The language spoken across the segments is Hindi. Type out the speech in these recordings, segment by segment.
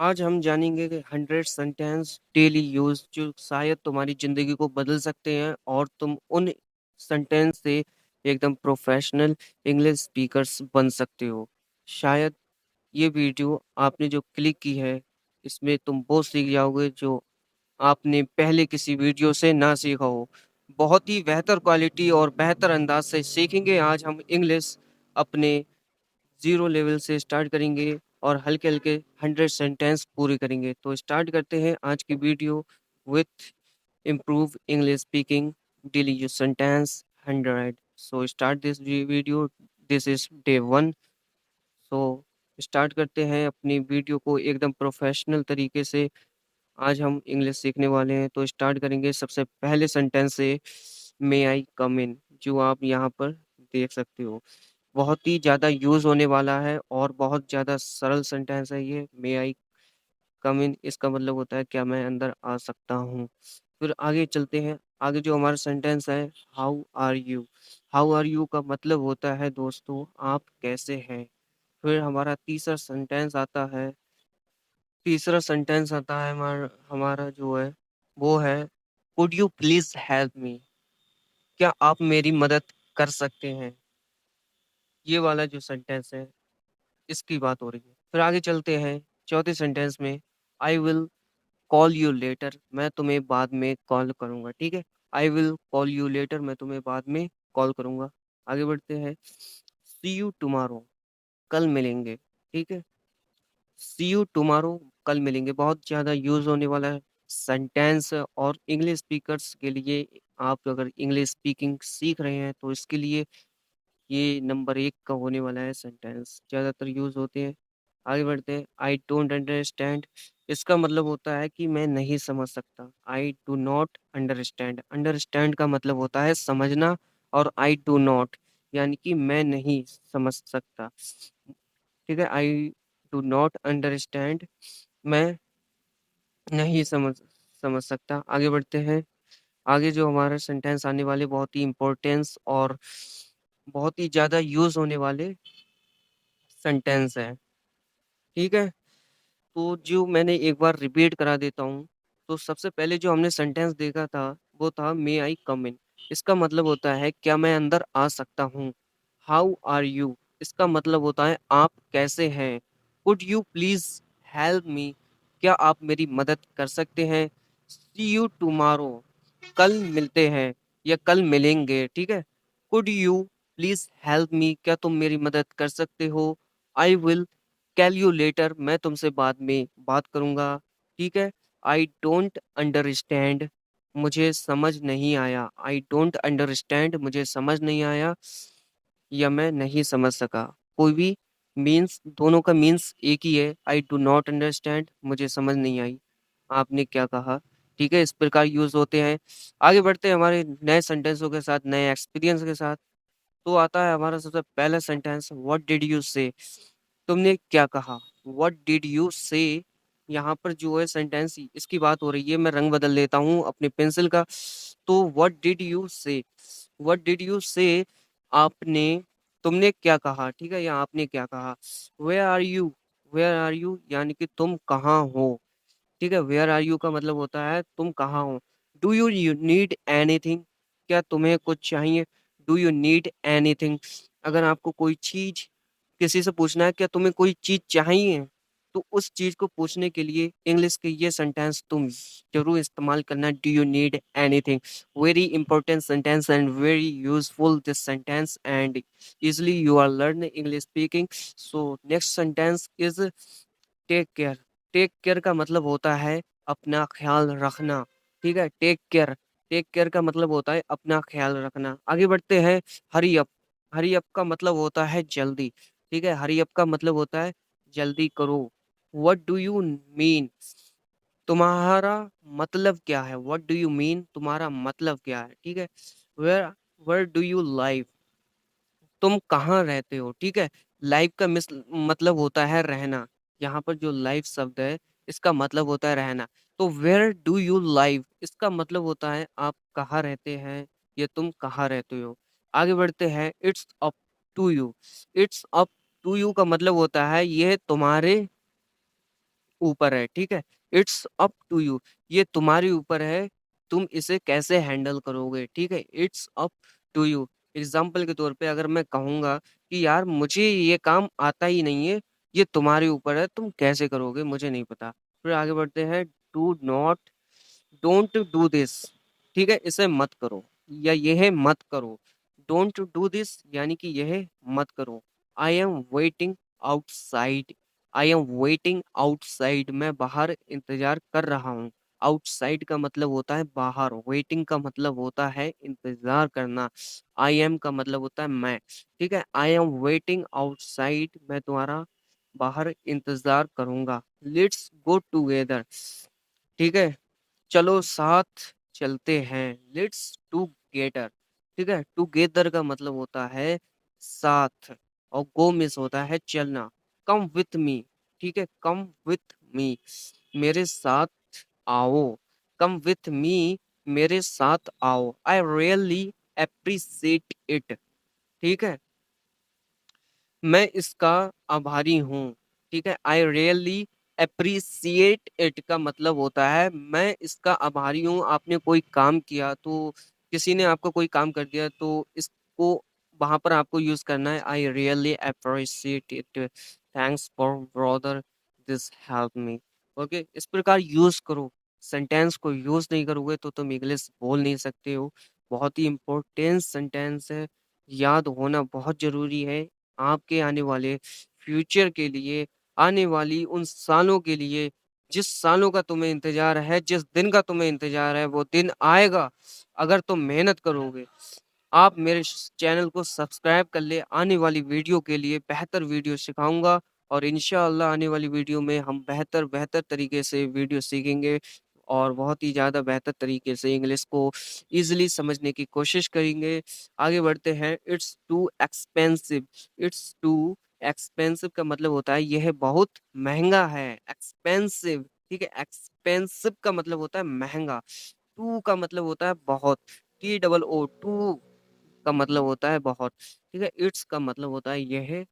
आज हम जानेंगे कि 100 सेंटेंस डेली यूज जो शायद तुम्हारी ज़िंदगी को बदल सकते हैं और तुम उन सेंटेंस से एकदम प्रोफेशनल इंग्लिश स्पीकर्स बन सकते हो। शायद ये वीडियो आपने जो क्लिक की है, इसमें तुम वो सीख जाओगे जो आपने पहले किसी वीडियो से ना सीखा हो। बहुत ही बेहतर क्वालिटी और बेहतर अंदाज से सीखेंगे आज हम इंग्लिश अपने ज़ीरो लेवल से स्टार्ट करेंगे और हल्के-हल्के 100 सेंटेंस पूरे करेंगे। तो स्टार्ट करते हैं आज की video with improve English speaking daily use sentence 100। So start this video, this is day 1। So start करते हैं अपनी वीडियो को एकदम प्रोफेशनल तरीके से। आज हम इंग्लिश सीखने वाले हैं, तो स्टार्ट करेंगे सबसे पहले सेंटेंस से, मे आई कम इन, जो आप यहाँ पर देख सकते हो। बहुत ही ज़्यादा यूज़ होने वाला है और बहुत ज़्यादा सरल सेंटेंस है ये। मे आई कम इन, इसका मतलब होता है क्या मैं अंदर आ सकता हूँ। फिर आगे चलते हैं। आगे जो हमारा सेंटेंस है, how are you. How are you का मतलब होता है दोस्तों आप कैसे हैं। फिर हमारा तीसरा सेंटेंस आता है हमारा हमारा जो है वो है, could you please help me, क्या आप मेरी मदद कर सकते हैं। ये वाला जो सेंटेंस है इसकी बात हो रही है। फिर आगे चलते हैं चौथे सेंटेंस में, I will call you later, मैं तुम्हें बाद में कॉल करूंगा। ठीक है, I will call you later, मैं तुम्हें बाद में कॉल करूंगा। आगे बढ़ते हैं, सी यू टुमारो, कल मिलेंगे। ठीक है, सी यू टुमारो, कल मिलेंगे, बहुत ज़्यादा यूज़ होने वाला सेंटेंस है और इंग्लिश स्पीकर्स के लिए, आप अगर इंग्लिश स्पीकिंग सीख रहे हैं तो इसके लिए ये नंबर 1 का होने वाला है सेंटेंस, ज़्यादातर यूज़ होते हैं। आगे बढ़ते हैं, आई डोंट अंडरस्टैंड, इसका मतलब होता है कि मैं नहीं समझ सकता। I do not understand, understand का मतलब होता है समझना, और आई डू नॉट यानी कि मैं नहीं समझ सकता। ठीक है, आई डू नॉट अंडरस्टैंड, मैं नहीं समझ सकता। आगे बढ़ते हैं। आगे जो हमारे सेंटेंस आने वाले बहुत ही इम्पोर्टेंस और बहुत ही ज़्यादा यूज़ होने वाले सेंटेंस है। ठीक है, तो जो मैंने एक बार रिपीट करा देता हूँ। तो सबसे पहले जो हमने सेंटेंस देखा था वो था, मे आई कम इन, इसका मतलब होता है क्या मैं अंदर आ सकता हूँ। हाउ आर यू, इसका मतलब होता है आप कैसे हैं। Could you please help me, क्या आप मेरी मदद कर सकते हैं। सी यू टुमारो, कल मिलते हैं या कल मिलेंगे। ठीक है, could you please help me, क्या तुम मेरी मदद कर सकते हो। I will call you later, मैं तुमसे बाद में बात करूंगा। ठीक है, आई डोंट अंडरस्टैंड, मुझे समझ नहीं आया। आई डोंट अंडरस्टैंड, मुझे समझ नहीं आया या मैं नहीं समझ सका। कोई भी मीन्स, दोनों का मीन्स एक ही है। आई डू नॉट अंडरस्टैंड, मुझे समझ नहीं आई, आपने क्या कहा। ठीक है, इस प्रकार यूज होते हैं। आगे बढ़ते हैं हमारे नए सेंटेंसों के साथ, नए एक्सपीरियंस के साथ। तो आता है हमारा सबसे पहला सेंटेंस, व्हाट डिड यू से, तुमने क्या कहा। व्हाट डिड यू से, यहाँ पर जो है सेंटेंस इसकी बात हो रही है। मैं रंग बदल देता हूँ अपने पेंसिल का। तो व्हाट डिड यू से, व्हाट डिड यू से, आपने, तुमने क्या कहा। ठीक है, या आपने क्या कहा। Where are you, where are you यानी कि तुम कहाँ हो। ठीक है, वेयर आर यू का मतलब होता है तुम कहाँ हो। डू यू नीड एनीथिंग, क्या तुम्हें कुछ चाहिए। डू यू नीड एनीथिंग, अगर आपको कोई चीज किसी से पूछना है क्या तुम्हें कोई चीज चाहिए, तो उस चीज को पूछने के लिए इंग्लिश के ये सेंटेंस तुम जरूर इस्तेमाल करना, do you need anything. Very important sentence and very useful this sentence and easily you are learn English speaking. So next sentence is take care. Take care का मतलब होता है अपना ख्याल रखना। ठीक है, टेक केयर, टेक केयर का मतलब होता है अपना ख्याल रखना। आगे बढ़ते हैं, हरी अप, हरी अप का मतलब होता है जल्दी। ठीक है, हरी अप का मतलब होता है जल्दी करो। व्हाट डू यू मीन, तुम्हारा मतलब क्या है। व्हाट डू यू मीन, तुम्हारा मतलब क्या है। ठीक है, where where do you live, तुम कहाँ रहते हो। ठीक है, लाइफ का मिस मतलब होता है रहना। यहाँ पर जो लाइफ शब्द है इसका मतलब होता है रहना। तो वेयर डू यू लाइव, इसका मतलब होता है आप कहाँ रहते हैं या तुम कहाँ रहते हो। आगे बढ़ते हैं, it's up to you. It's up to you का मतलब होता है यह तुम्हारे ऊपर है, ठीक है? इट्स अप टू यू, ये तुम्हारे ऊपर है, तुम इसे कैसे हैंडल करोगे, ठीक है? It's up to you. Example के तौर पे अगर मैं कहूँगा कि यार मुझे ये काम आता ही नहीं है, ये तुम्हारे ऊपर है, तुम कैसे करोगे मुझे नहीं पता। फिर आगे बढ़ते हैं, do not don't do this, ठीक है? इसे मत करो या यह मत करो। डोंट डू दिस यानी कि यह मत करो। I am waiting outside, I am waiting outside, मैं बाहर इंतजार कर रहा हूँ। आउटसाइड का मतलब होता है बाहर, वेटिंग का मतलब होता है इंतजार करना, आई एम का मतलब होता है मैं, ठीक है? आई एम वेटिंग आउटसाइड, मैं तुम्हारा बाहर इंतजार करूंगा। लेट्स गो टूगेदर, ठीक है? चलो साथ चलते हैं। लेट्स टूगेदर, ठीक है? टूगेदर का मतलब होता है साथ, और गो मिस होता है चलना। कम विथ मी, ठीक है? कम विथ मी, मेरे साथ आओ। कम विथ मी, मेरे साथ आओ। आई रियली अप्रिशिएट इट, ठीक है? मैं इसका आभारी हूँ, ठीक है? आई रियली अप्रिसिएट इट का मतलब होता है मैं इसका आभारी हूँ। आपने कोई काम किया तो, किसी ने आपको कोई काम कर दिया तो इसको वहां पर आपको यूज करना है, I really appreciate it, thanks for brother this help me. Okay, इस प्रकार यूज करो। सेंटेंस को यूज नहीं करोगे तो तुम इंग्लिश बोल नहीं सकते हो। बहुत ही इंपॉर्टेंट सेंटेंस है, याद होना बहुत जरूरी है आपके आने वाले फ्यूचर के लिए, आने वाली उन सालों के लिए, जिस सालों का तुम्हें इंतजार है, जिस दिन का तुम्हें इंतजार है, वो दिन आएगा अगर तुम मेहनत करोगे। आप मेरे चैनल को सब्सक्राइब कर ले, आने वाली वीडियो के लिए बेहतर वीडियो सिखाऊंगा, और इंशाअल्लाह आने वाली वीडियो में हम बेहतर बेहतर तरीके से वीडियो सीखेंगे, और बहुत ही ज़्यादा बेहतर तरीके से इंग्लिश को इजीली समझने की कोशिश करेंगे। आगे बढ़ते हैं। It's too expensive, it's too expensive का मतलब होता है यह बहुत महंगा है। एक्सपेंसिव, ठीक है? एक्सपेंसिव का मतलब होता है महंगा। टू का मतलब होता है बहुत, टी डबल ओ, टू का मतलब होता है बहुत, ठीक है? इट्स का मतलब होता है यह,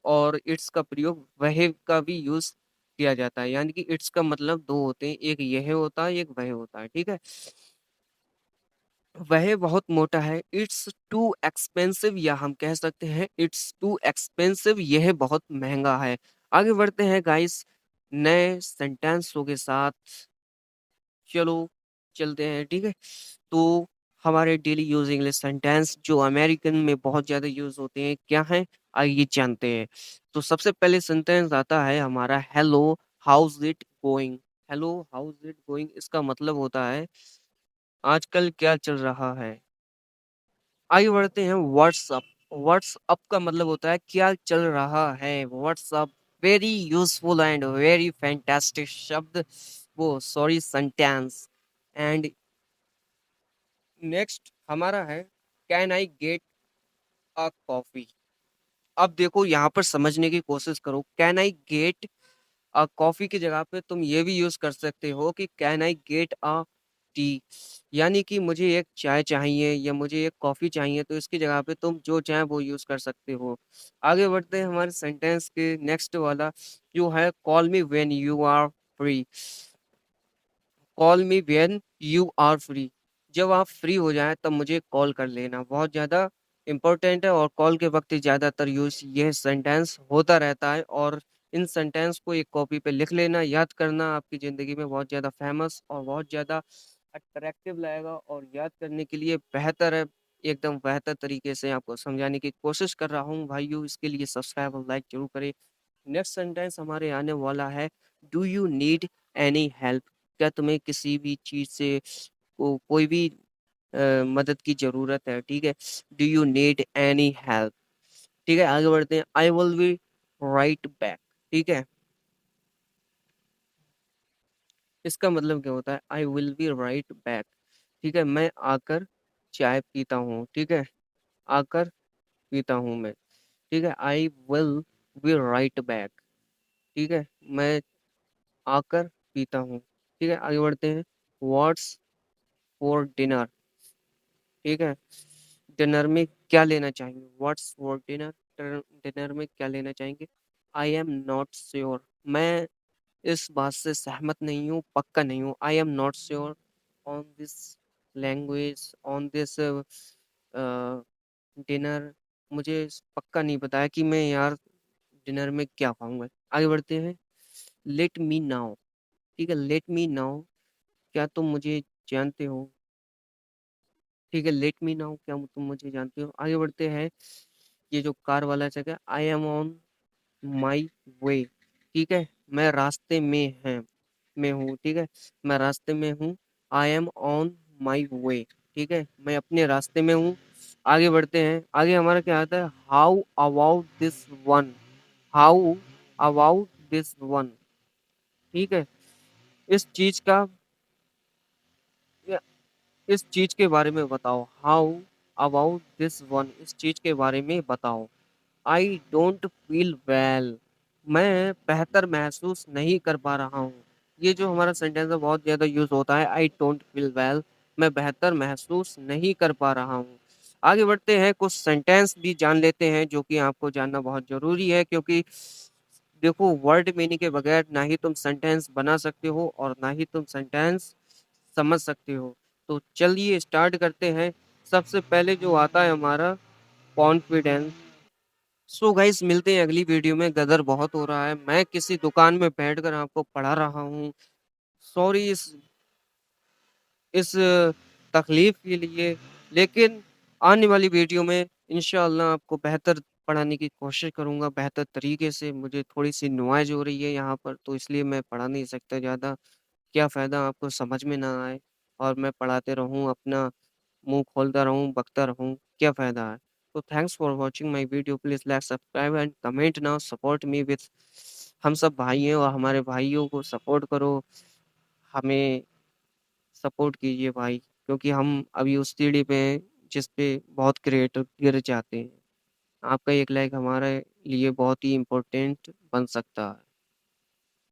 और इट्स का प्रयोग वह का भी यूज किया जाता है, यानी कि इट्स का मतलब दो होते हैं, एक यह होता है, एक वह होता है, ठीक है? वह बहुत मोटा है, इट्स टू एक्सपेंसिव, या हम कह सकते हैं इट्स टू एक्सपेंसिव, यह बहुत महंगा है। आगे बढ़ते हैं गाइस नए सेंटेंसों के साथ। चलो चलते हैं, ठीक है? तो हमारे डेली यूज इंग्लिश सेंटेंस जो अमेरिकन में बहुत ज्यादा यूज होते हैं क्या हैं, आइए जानते हैं। तो सबसे पहले सेंटेंस आता है हमारा, hello house it going. Hello house it going, इसका मतलब होता है आजकल क्या चल रहा है। आगे बढ़ते हैं, व्हाट्सअप। व्हाट्सअप का मतलब होता है क्या चल रहा है। What's up, very useful and very fantastic शब्द, वो सॉरी सेंटेंस। एंड नेक्स्ट हमारा है, can I get a coffee. अब देखो यहाँ पर समझने की कोशिश करो, कैन आई गेट कॉफी की जगह पे तुम ये भी यूज कर सकते हो कि can I get a T, यानी कि मुझे एक चाय चाहिए या मुझे एक कॉफी चाहिए, तो इसकी जगह पे तुम जो चाहे वो यूज कर सकते हो। आगे बढ़ते हैं हमारे सेंटेंस के नेक्स्ट वाला, जो है call me when you are free. Call me when you are free, जब आप फ्री हो जाएं तब मुझे कॉल कर लेना, बहुत ज़्यादा इंपॉर्टेंट है, और कॉल के वक्त ही ज़्यादातर यूज यह सेंटेंस होता रहता है। और इन सेंटेंस को एक कॉपी पे लिख लेना, याद करना, आपकी ज़िंदगी में बहुत ज़्यादा फेमस और बहुत ज़्यादा अट्रैक्टिव लगेगा, और याद करने के लिए बेहतर है। एकदम बेहतर तरीके से आपको समझाने की कोशिश कर रहा हूँ भाइयों, इसके लिए सब्सक्राइब और लाइक जरूर करें। नेक्स्ट सेंटेंस हमारे आने वाला है, do you need any help. क्या तुम्हें किसी भी चीज से कोई भी मदद की जरूरत है, ठीक है? Do you need any help, ठीक है? आगे बढ़ते हैं, I will be right back, ठीक है? इसका मतलब क्या होता है, I will be right back, ठीक है? मैं आकर चाय पीता हूँ, ठीक है? आकर पीता हूँ मैं, ठीक है? I will be right back, ठीक है? मैं आकर पीता हूँ, ठीक है? आगे बढ़ते हैं, व्हाट्स फॉर डिनर, ठीक है? डिनर में क्या लेना चाहेंगे, व्हाट्स फॉर डिनर, डिनर में क्या लेना चाहेंगे। आई एम नॉट श्योर, मैं इस बात से सहमत नहीं हूँ, पक्का नहीं हूँ। I am not sure on this language, on this dinner. मुझे पक्का नहीं पता है कि मैं यार डिनर में क्या खाऊंगा। आगे बढ़ते हैं। Let me now. ठीक है, लेट मी नाउ, क्या तुम मुझे जानते हो? ठीक है, लेट मी नाउ, क्या तुम मुझे जानते हो? आगे बढ़ते हैं। ये जो कार वाला जगह, आई एम ऑन माई वे। ठीक है, मैं रास्ते में हूँ। ठीक है, मैं रास्ते में हूँ। आई एम ऑन माई वे। ठीक है, मैं अपने रास्ते में हूँ। आगे बढ़ते हैं। आगे हमारा क्या आता है? How about this one. How about this one. ठीक है, इस चीज का, इस चीज के बारे में बताओ। हाउ अबाउट दिस वन, इस चीज के बारे में बताओ। आई डोंट फील वेल, मैं बेहतर महसूस नहीं कर पा रहा हूँ। ये जो हमारा सेंटेंस है बहुत ज्यादा यूज होता है, आई डोंट फील वेल, मैं बेहतर महसूस नहीं कर पा रहा हूँ। आगे बढ़ते हैं, कुछ सेंटेंस भी जान लेते हैं जो कि आपको जानना बहुत जरूरी है, क्योंकि देखो वर्ड मीनिंग के बगैर ना ही तुम सेंटेंस बना सकते हो और ना ही तुम सेंटेंस समझ सकते हो। तो चलिए स्टार्ट करते हैं। सबसे पहले जो आता है हमारा, कॉन्फिडेंस। सो गाइस, मिलते हैं अगली वीडियो में। गदर बहुत हो रहा है, मैं किसी दुकान में बैठकर आपको पढ़ा रहा हूँ। सॉरी इस तकलीफ के लिए, लेकिन आने वाली वीडियो में इंशाअल्लाह आपको बेहतर पढ़ाने की कोशिश करूंगा, बेहतर तरीके से। मुझे थोड़ी सी नॉइज हो रही है यहाँ पर, तो इसलिए मैं पढ़ा नहीं सकता ज़्यादा। क्या फ़ायदा आपको समझ में ना आए और मैं पढ़ाते रहूँ, अपना मुंह खोलता रहूँ, बकता रहूँ, क्या फ़ायदा है? तो thanks for watching my video, please like subscribe and comment now, support me with. हम सब भाई हैं और हमारे भाइयों को सपोर्ट करो, हमें सपोर्ट कीजिए भाई, क्योंकि हम अभी उस सीढ़ी पे हैं जिस पे बहुत क्रिएटर गिर जाते हैं। आपका एक लाइक हमारे लिए बहुत ही इम्पोर्टेंट बन सकता है।